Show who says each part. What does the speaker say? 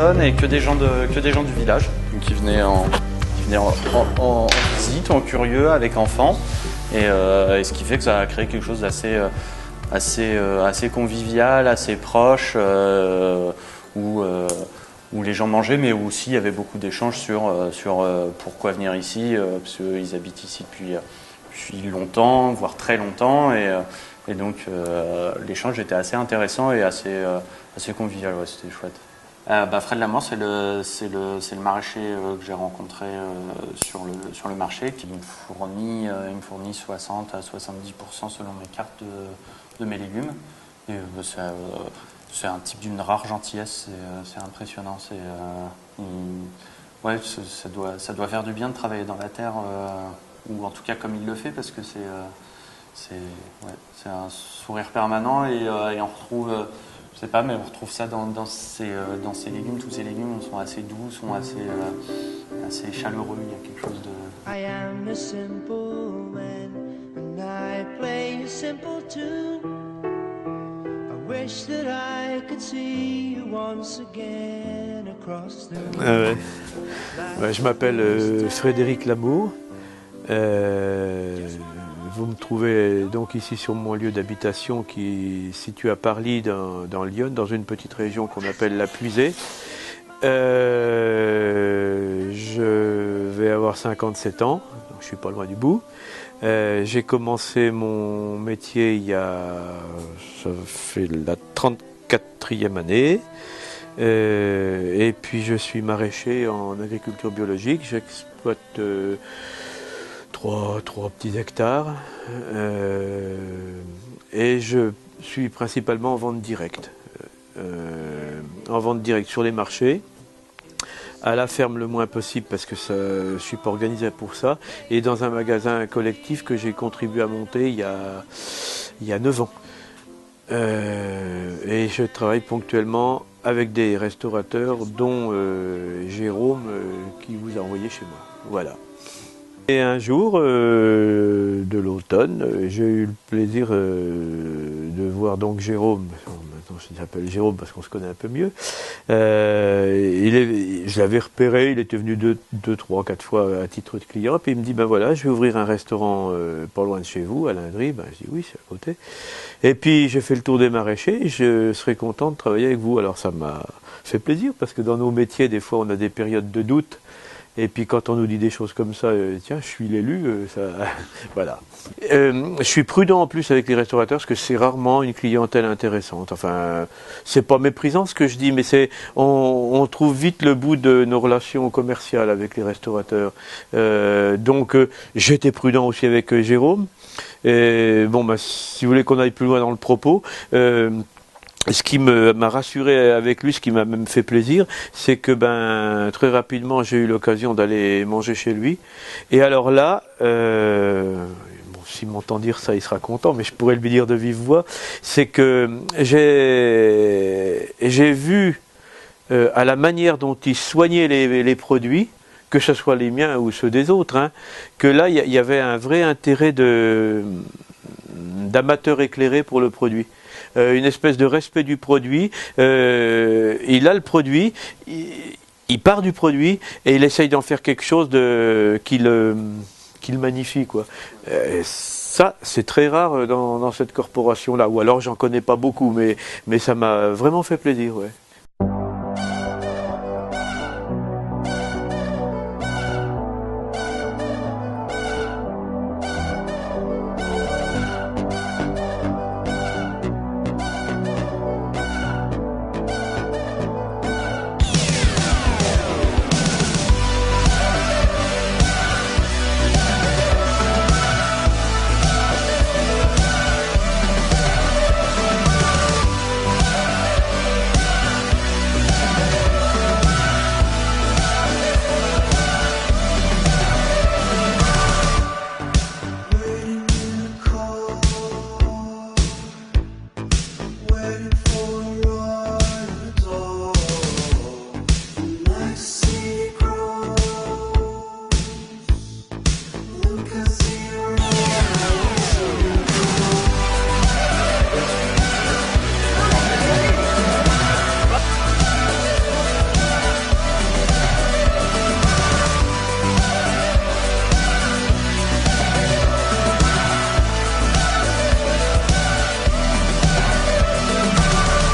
Speaker 1: personnes et que des gens du village qui venaient en visite, en curieux, avec enfants. Et ce qui fait que ça a créé quelque chose d'assez assez convivial, assez proche, où les gens mangeaient, mais où aussi il y avait beaucoup d'échanges sur pourquoi venir ici, parce qu'ils habitent ici depuis longtemps, voire très longtemps, et donc l'échange était assez intéressant et assez convivial, ouais, c'était chouette. Fred Lamort, c'est le maraîcher que j'ai rencontré sur le marché, qui me fournit 60 à 70% selon mes cartes de mes légumes. Et c'est un type d'une rare gentillesse, c'est impressionnant. Ouais, ça doit faire du bien de travailler dans la terre, ou en tout cas comme il le fait, parce que c'est un sourire permanent et on retrouve, je sais pas, mais on retrouve ça dans ces légumes. Tous ces légumes sont assez doux, sont assez chaleureux. Il y a quelque chose de... I am a simple man and I play a simple tune. I wish that I could see you once again across the room.
Speaker 2: Ouais, je m'appelle Frédéric Lamour. Vous me trouvez donc ici sur mon lieu d'habitation qui est situé à Parly dans l'Yonne, dans une petite région qu'on appelle la Puisée. Je vais avoir 57 ans, donc je suis pas loin du bout. J'ai commencé mon métier ça fait la 34e année. Et puis je suis maraîcher en agriculture biologique. J'exploite trois petits hectares et je suis principalement en vente directe. En vente directe sur les marchés, à la ferme le moins possible parce que je ne suis pas organisé pour ça, et dans un magasin collectif que j'ai contribué à monter il y a 9 ans. Et je travaille ponctuellement avec des restaurateurs dont Jérôme qui vous a envoyé chez moi. Voilà. Et un jour de l'automne, j'ai eu le plaisir de voir donc Jérôme. Maintenant je l'appelle Jérôme parce qu'on se connaît un peu mieux. Je l'avais repéré, il était venu 2, 3, 4 fois à titre de client. Puis il me dit ben voilà, je vais ouvrir un restaurant pas loin de chez vous, à Lindry. Ben, je dis oui, c'est à côté. Et puis j'ai fait le tour des maraîchers. Je serais content de travailler avec vous. Alors ça m'a fait plaisir parce que dans nos métiers, des fois, on a des périodes de doute. Et puis quand on nous dit des choses comme ça, tiens, je suis l'élu, voilà. Je suis prudent en plus avec les restaurateurs parce que c'est rarement une clientèle intéressante. Enfin, c'est pas méprisant ce que je dis, mais on trouve vite le bout de nos relations commerciales avec les restaurateurs. Donc j'étais prudent aussi avec Jérôme. Et bon, si vous voulez qu'on aille plus loin dans le propos. Ce qui m'a rassuré avec lui, ce qui m'a même fait plaisir, c'est que très rapidement j'ai eu l'occasion d'aller manger chez lui. Et alors là, s'il m'entend dire ça, il sera content, mais je pourrais lui dire de vive voix, c'est que j'ai vu à la manière dont il soignait les produits, que ce soit les miens ou ceux des autres, que là il y avait un vrai intérêt d'amateur éclairé pour le produit. Une espèce de respect du produit. Il a le produit, il part du produit et il essaye d'en faire quelque chose qu'il magnifie, quoi. Ça, c'est très rare dans cette corporation-là. Ou alors, j'en connais pas beaucoup, mais ça m'a vraiment fait plaisir, ouais.